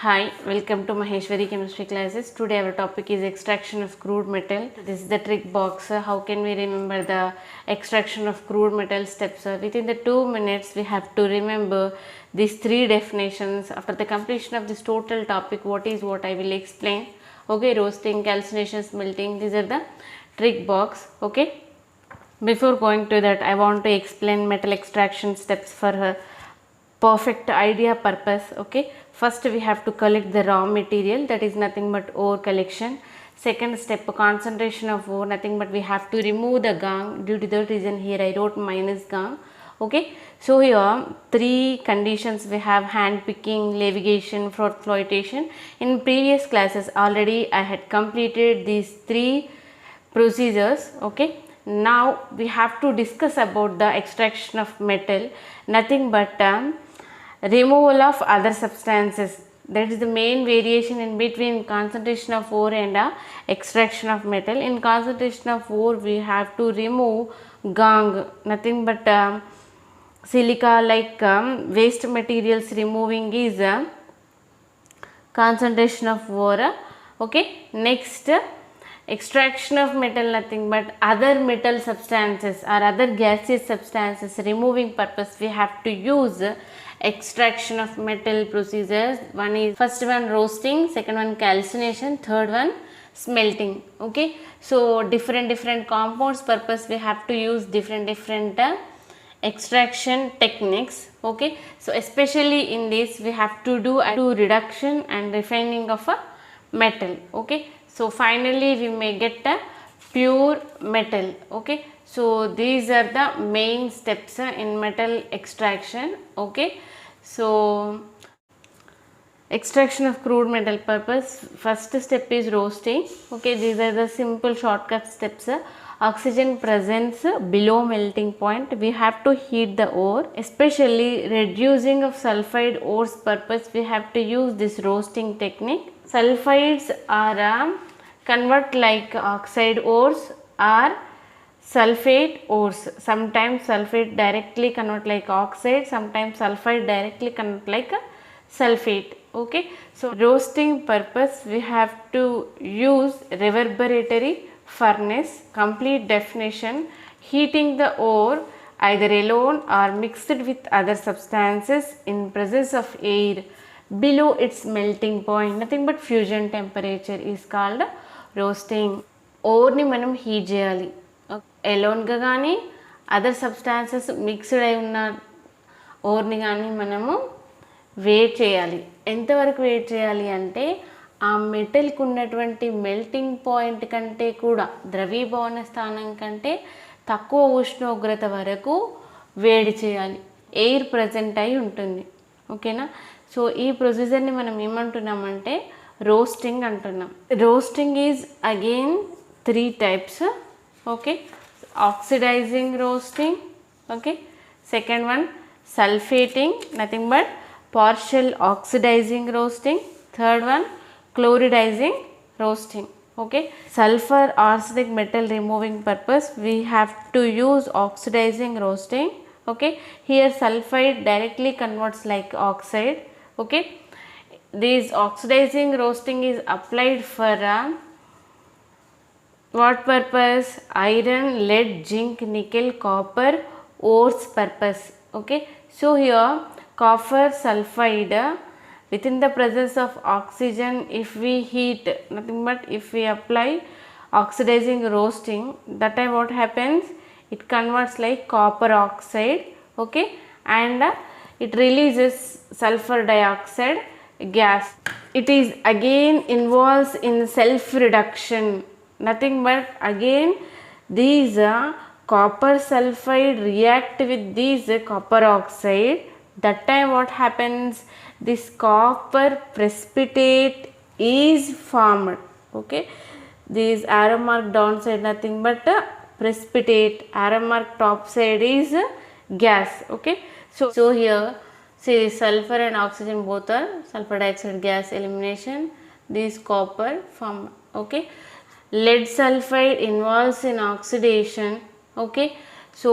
Hi, welcome to Maheshwari Chemistry classes. Today our topic is extraction of crude metal. This is the trick box. How can we remember the extraction of crude metal steps? Within the 2 minutes we have to remember these 3 definitions. After the completion of this total topic, what I will explain. Okay, roasting, calcination, smelting, these are the trick box. Okay. Before going to that, I want to explain metal extraction steps for perfect idea purpose. Okay, first we have to collect the raw material, that is nothing but ore collection. Second step, concentration of ore, nothing but we have to remove the gangue. Due to that reason here I wrote minus gangue. Okay, so here 3 conditions we have: hand picking, levitation, flotation. In previous classes already I had completed these 3 procedures. Okay, now we have to discuss about the extraction of metal, nothing but removal of other substances. That is the main variation in between concentration of ore and extraction of metal. In concentration of ore we have to remove gangue, nothing but silica like waste materials removing is concentration of ore. Okay, next extraction of metal, nothing but other metal substances or other gaseous substances removing purpose we have to use extraction of metal procedures. One is first one roasting, second one calcination, third one smelting. Okay, so different compounds purpose we have to use different extraction techniques. Okay, so especially in this we have to do reduction and refining of a metal. Okay, so finally we may get a pure metal. Okay, so these are the main steps in metal extraction. Okay, so extraction of crude metal purpose, first step is roasting. Okay, these are the simple shortcut steps. Oxygen presence below melting point, we have to heat the ore. Especially reducing of sulfide ores purpose we have to use this roasting technique. Sulfides are convert like oxide ores or sulfate ores. Sometimes sulfate directly convert like oxide, sometimes sulfide directly convert like sulfate. Okay, so roasting purpose we have to use reverberatory furnace. Complete definition: heating the ore either alone or mixed with other substances in presence of air below its melting point, nothing but fusion temperature is called roasting. ఓర్ని మనం heat చేయాలి ఎలోన్గా కానీ other substances mixed అయి ఉన్న ఓర్ని కానీ మనము wait చేయాలి. ఎంతవరకు వేట్ చేయాలి అంటే ఆ మెటల్కి ఉన్నటువంటి మెల్టింగ్ పాయింట్ కంటే కూడా ద్రవీభవన స్థానం కంటే తక్కువ ఉష్ణోగ్రత వరకు వేడి చేయాలి. ఎయిర్ ప్రజెంట్ అయి ఉంటుంది. ఓకేనా, సో ఈ ప్రొసీజర్ని మనం ఏమంటున్నామంటే రోస్టింగ్ అంటున్నాం. Roasting is again 3 types. Okay, oxidizing roasting. Okay, second one sulfating, nothing but partial oxidizing roasting. Third one chloridizing roasting. Okay, sulfur arsenic metal removing purpose we have to use oxidizing roasting. Okay, here sulfide directly converts like oxide. Okay, this oxidizing roasting is applied for what purpose? Iron, lead, zinc, nickel, copper ores purpose. Okay, so here copper sulfide within the presence of oxygen, if we heat, nothing but if we apply oxidizing roasting, that time what happens, it converts like copper oxide. Okay, and it releases sulfur dioxide gas. It is again involves in self reduction, nothing but again these copper sulfide react with these copper oxide. That time what happens, this copper precipitate is formed. Okay, this arrow mark downside nothing but precipitate, arrow mark top side is gas. Okay, so here see sulfur and oxygen both are sulfur dioxide gas elimination, this copper form. Okay, lead sulfide involves in oxidation. Okay, so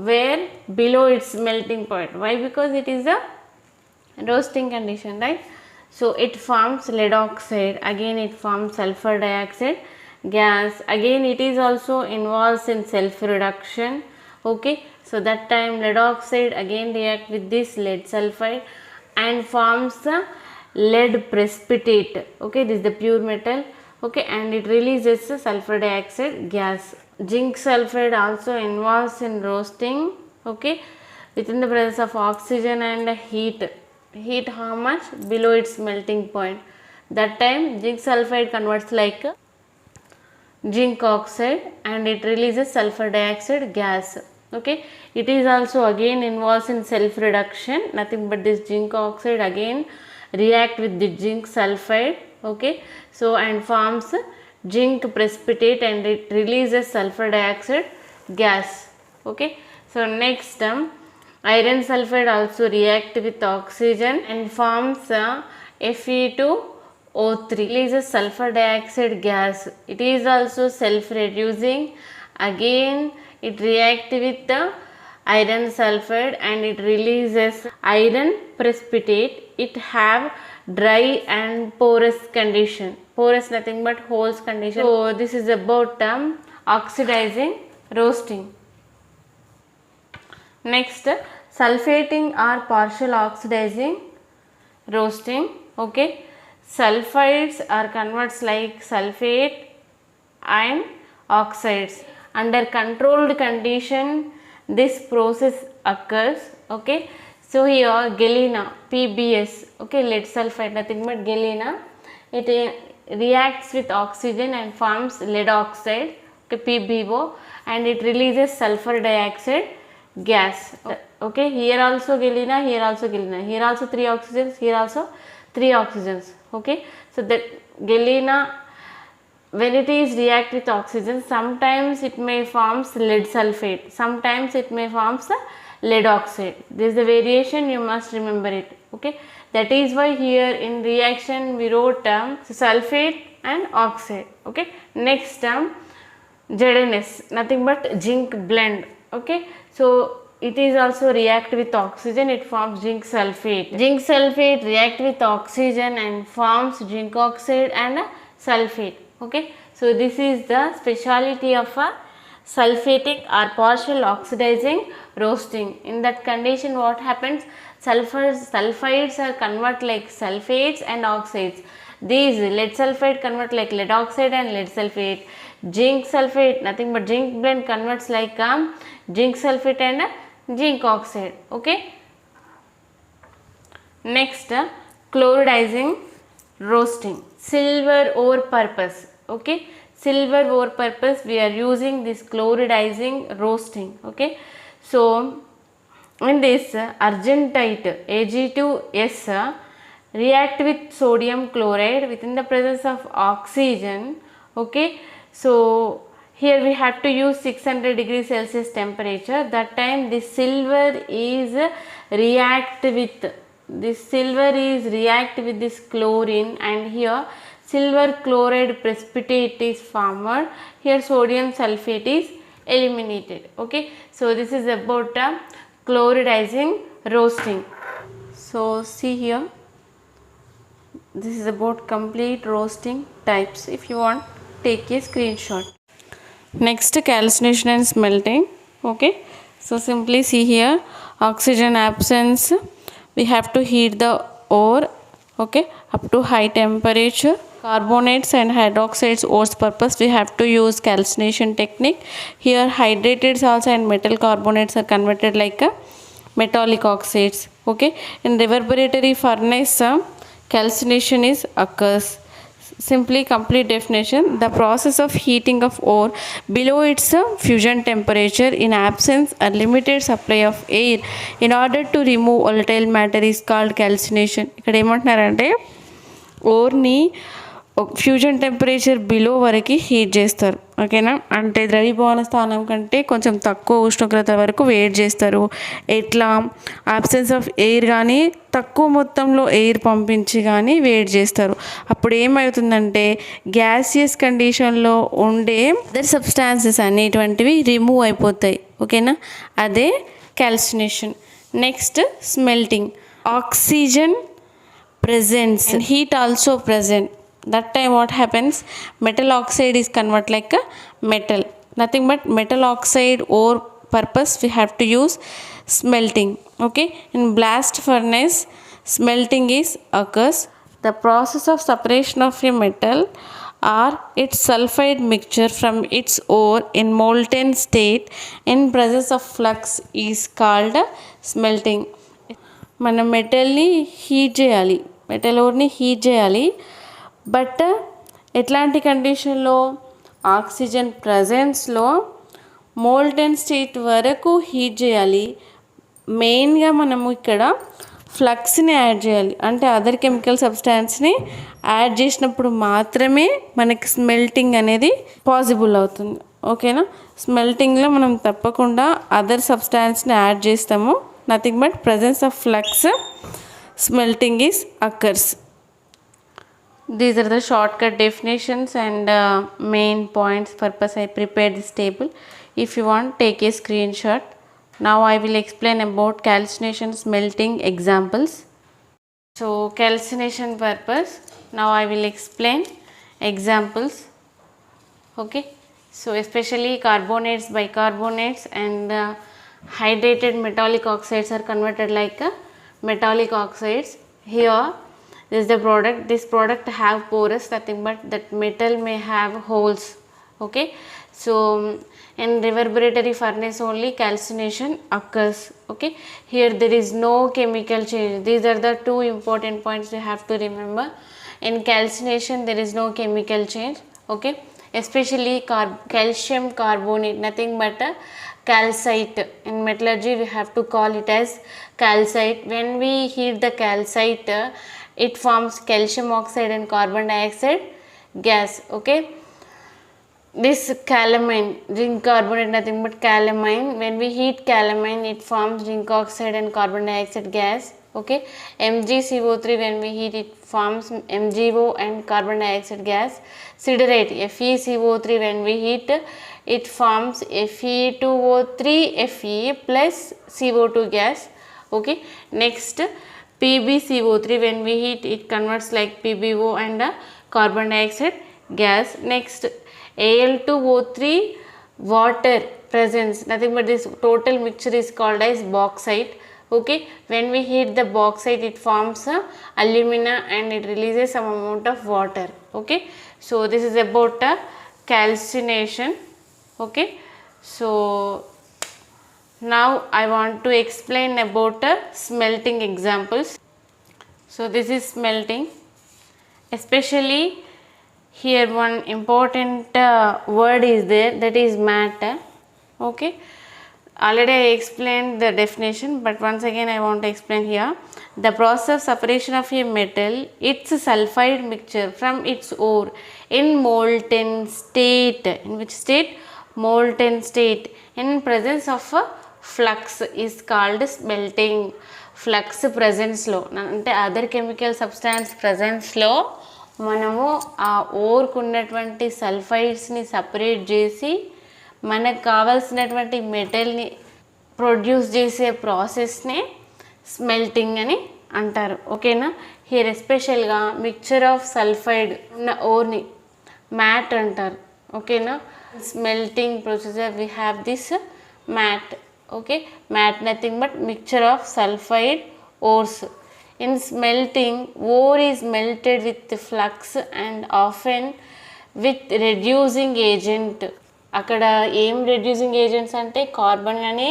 where below its melting point, why? Because it is a roasting condition, right? So it forms lead oxide, again it forms sulfur dioxide gas, again it is also involves in self reduction. Okay, so that time lead oxide again react with this lead sulfide and forms the lead precipitate. Okay, this is the pure metal. Okay, and it releases the sulfur dioxide gas. Zinc sulfide also involves in roasting. Okay, within the presence of oxygen and heat. Heat how much? Below its melting point. That time zinc sulfide converts like zinc oxide and it releases sulfur dioxide gas. Okay, it is also again involves in self reduction, nothing but this zinc oxide again react with the zinc sulfide. Okay, so and forms zinc precipitate and it releases sulfur dioxide gas. Okay, so next iron sulfide also react with oxygen and forms Fe2O3, releases sulfur dioxide gas. It is also self reducing, again it react with the iron sulfide and it releases iron precipitate. It have dry and porous condition. Porous nothing but holes condition. So this is about oxidizing roasting. Next, sulfating or partial oxidizing roasting. Okay, sulfides are converts like sulfate and oxides. Under controlled condition this process occurs. Okay, so here galena PbS, okay, lead sulfide nothing but galena, it reacts with oxygen and forms lead oxide, okay, PbO, and it releases sulfur dioxide gas. Okay, here also galena, here also galena, here also 3 oxygens, here also 3 oxygens. Okay, so that galena, when it is react with oxygen, sometimes it may forms lead sulfate, sometimes it may forms lead oxide. This is the variation, you must remember it. Okay, that is why here in reaction we wrote sulfate and oxide. Okay, next ZnS, nothing but zinc blend. Okay, so it is also react with oxygen, it forms zinc sulfate. Zinc sulfate react with oxygen and forms zinc oxide and sulfate. Okay, so this is the speciality of a sulfating or partial oxidizing roasting. In that condition what happens? Sulfides are convert like sulfates and oxides. These lead sulfide convert like lead oxide and lead sulfate. Zinc sulfate nothing but zinc blend converts like zinc sulfate and zinc oxide. Okay, next chloridizing roasting, silver ore purpose. Okay, silver ore purpose we are using this chloridizing roasting. Okay, so in this argentite Ag2S react with sodium chloride within the presence of oxygen. Okay, so here we have to use 600 degrees Celsius temperature. That time this silver is react with this chlorine and here silver chloride precipitate is formed. Here sodium sulfate is eliminated. Okay, so this is about chloridizing roasting. So see here, this is about complete roasting types. If you want, take a screenshot. Next, calcination and smelting. Okay, so simply see here, oxygen absence, we have to heat the ore, okay, up to high temperature. Carbonates and hydroxides ores purpose we have to use calcination technique. Here hydrated salts and metal carbonates are converted like metallic oxides. Okay, in reverberatory furnace calcination is occurs. Simply complete definition, the process of heating of ore below its fusion temperature in absence or limited supply of air in order to remove volatile matter is called calcination. ఇక్కడ ఏమంటున్నారంటే ఓర్ని fusion temperature below వరకు heat చేస్తారు. ఓకేనా, అంటే ద్రవీభవన స్థానం కంటే కొంచెం తక్కువ ఉష్ణోగ్రత వరకు వేడి చేస్తారు. ఎట్లా? అబ్సెన్స్ ఆఫ్ ఎయిర్ కానీ తక్కువ మొత్తంలో ఎయిర్ పంపించి కానీ వేడి చేస్తారు. అప్పుడు ఏమవుతుందంటే గ్యాసియస్ కండిషన్లో ఉండే అదర్ సబ్స్టాన్సెస్ అనేటువంటివి రిమూవ్ అయిపోతాయి. ఓకేనా, అదే calcination. Next smelting, oxygen presence and heat also present. That time what happens, metal oxide is convert like a metal, nothing but metal oxide ore purpose we have to use smelting. Okay, in blast furnace smelting is occurs. The process of separation of a metal or its sulfide mixture from its ore in molten state in presence of flux is called smelting. మనం మెటల్ని heat చేయాలి, metal ఓర్ని heat చేయాలి. But ఎట్లాంటి కండిషన్లో, oxygen ప్రజెన్స్లో molten state వరకు heat చేయాలి. మెయిన్గా మనము ఇక్కడ ఫ్లక్స్ని యాడ్ చేయాలి, అంటే అదర్ కెమికల్ సబ్స్టాన్స్ని యాడ్ చేసినప్పుడు మాత్రమే మనకి స్మెల్టింగ్ అనేది పాసిబుల్ అవుతుంది. ఓకేనా, స్మెల్టింగ్లో మనం తప్పకుండా అదర్ సబ్స్టాన్స్ని యాడ్ చేస్తాము. Nothing but presence of flux smelting is occurs. These are the shortcut definitions and main points purpose I prepared this table. If you want, take a screenshot. Now I will explain about calcination smelting examples. So calcination purpose, now I will explain examples. Okay, so especially carbonates, bicarbonates and hydrated metallic oxides are converted like metallic oxides. Here this is the product. This product have porous, nothing but that metal may have holes. Okay, so in reverberatory furnace only calcination occurs. Okay, here there is no chemical change. These are the two important points you have to remember. In calcination there is no chemical change. Okay, especially calcium carbonate, nothing but calcite. In metallurgy we have to call it as calcite. When we heat the calcite, it forms calcium oxide and carbon dioxide gas. Okay, this calamine, zinc carbonate, nothing but calamine. When we heat calamine, it forms zinc oxide and carbon dioxide gas. Okay, MgCO3, when we heat it forms MgO and carbon dioxide gas. Siderite, FeCO3, when we heat it forms Fe2O3 Fe plus CO2 gas. Okay, next PbCO3, when we heat it converts like PbO and carbon dioxide gas. Next Al2O3 water presence, nothing but this total mixture is called as bauxite. Okay, when we heat the bauxite it forms alumina and it releases some amount of water. Okay, so this is about calcination. Okay, so now I want to explain about smelting examples. So this is smelting, especially here one important word is there, that is matte. Okay, already I explained the definition, but once again I want to explain here. The process of separation of a metal, its sulfide mixture from its ore in molten state. In which state? Molten state in presence of a flux is called smelting. Flux presence లో, అంటే other chemical substance presence-లో మనము ఆ ఓర్కు ఉన్నటువంటి సల్ఫైడ్స్ని separate చేసి మనకు కావాల్సినటువంటి మెటల్ని produce చేసే ప్రాసెస్ని స్మెల్టింగ్ అని అంటారు. ఓకేనా, హియర్ ఎస్పెషల్గా మిక్చర్ ఆఫ్ సల్ఫైడ్ ఉన్న ఓర్ని మ్యాట్ అంటారు. ఓకేనా, smelting procedure we have this matte. Okay, matte nothing but mixture of sulfide ores. In smelting, ore is melted with flux and often with reducing agent. అక్కడ ఏం reducing agents అంటే carbon కానీ,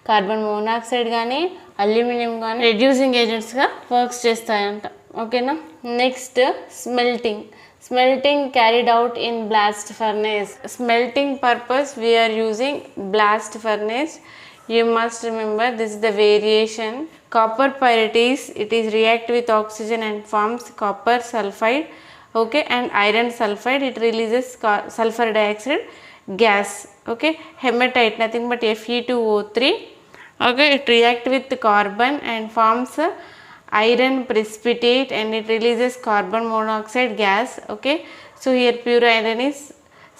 carbon monoxide కానీ, aluminium కానీ reducing ఏజెంట్స్గా works చేస్తాయంట. ఓకేనా, next smelting. Smelting carried out in blast furnace. Smelting purpose we are using blast furnace. You must remember this is the variation. Copper pyrites, it is react with oxygen and forms copper sulfide. Okay, and iron sulfide, it releases sulfur dioxide gas. Okay, hematite nothing but Fe2O3. Okay, it react with carbon and forms iron precipitate and it releases carbon monoxide gas. Okay, so here pure iron is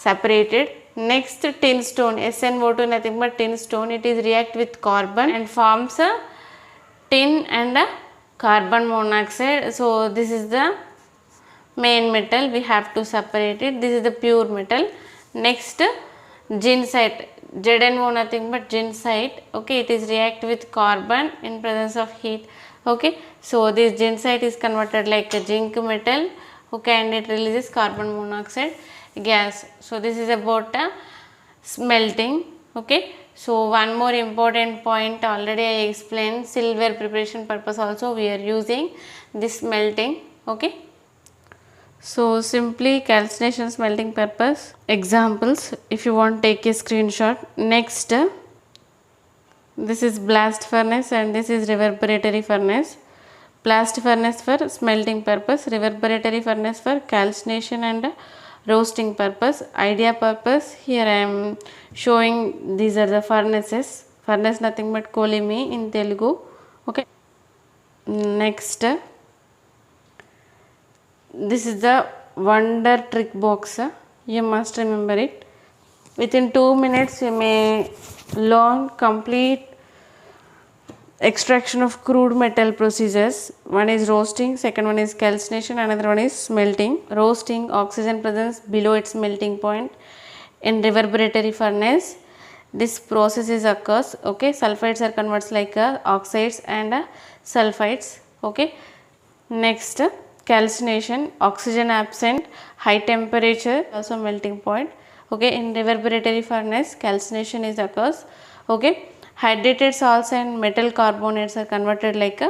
separated. Next tin stone, SnO2 nothing but tin stone, it is react with carbon and forms a tin and a carbon monoxide. So this is the main metal, we have to separate it. This is the pure metal. Next, ginsite, ZnO nothing but ginsite. Okay, it is react with carbon in presence of heat. Okay, so this ginsite is converted like a zinc metal. Okay, and it releases carbon monoxide gas. So this is about smelting. Okay, so one more important point already I explained, silver preparation purpose also we are using this smelting. Okay, so simply calcination smelting purpose examples, if you want take a screenshot. Next, this is blast furnace and this is reverberatory furnace. Blast furnace for smelting purpose, reverberatory furnace for calcination and roasting purpose. Idea purpose, here I am showing these are the furnaces. Furnace nothing but kolimi in Telugu. Okay, next, this is the wonder trick box, you must remember it. Within 2 minutes you may learn complete extraction of crude metal procedures. One is roasting, second one is calcination, another one is smelting. Roasting, oxygen presence below its melting point. In reverberatory furnace, this process is occurs. Okay, sulfides are converts like oxides and sulfides. Okay, next, calcination, oxygen absent, high temperature, also melting point. Okay, in reverberatory furnace calcination is occurs. Okay, hydrated salts and metal carbonates are converted like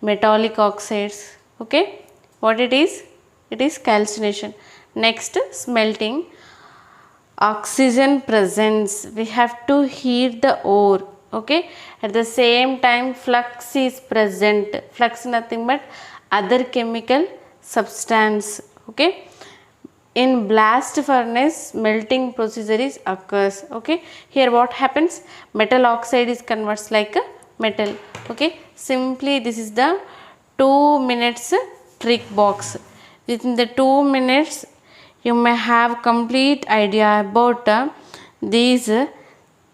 metallic oxides. Okay, what it is? It is calcination. Next, smelting, oxygen presence, we have to heat the ore. Okay, at the same time flux is present. Flux nothing but other chemical substance. Okay, in blast furnace melting procedure is occurs. Okay, here what happens, metal oxide is converts like a metal. Okay, simply this is the 2 minutes trick box. Within the 2 minutes you may have complete idea about these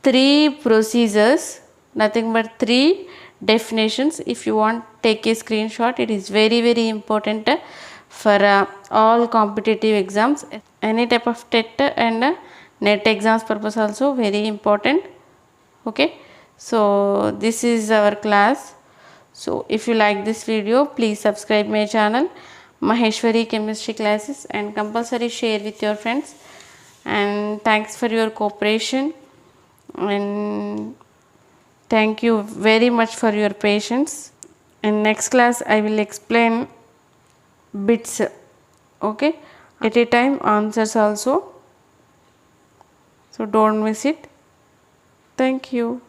3 procedures, nothing but 3 definitions. If you want take a screenshot, it is very important for all competitive exams, any type of TET and NET exams purpose also very important. Okay, so this is our class. So if you like this video, please subscribe my channel Maheshwari Chemistry Classes and compulsory share with your friends, and thanks for your cooperation and thank you very much for your patience. In next class I will explain bits. Okay, at a time answers also, so don't miss it. Thank you.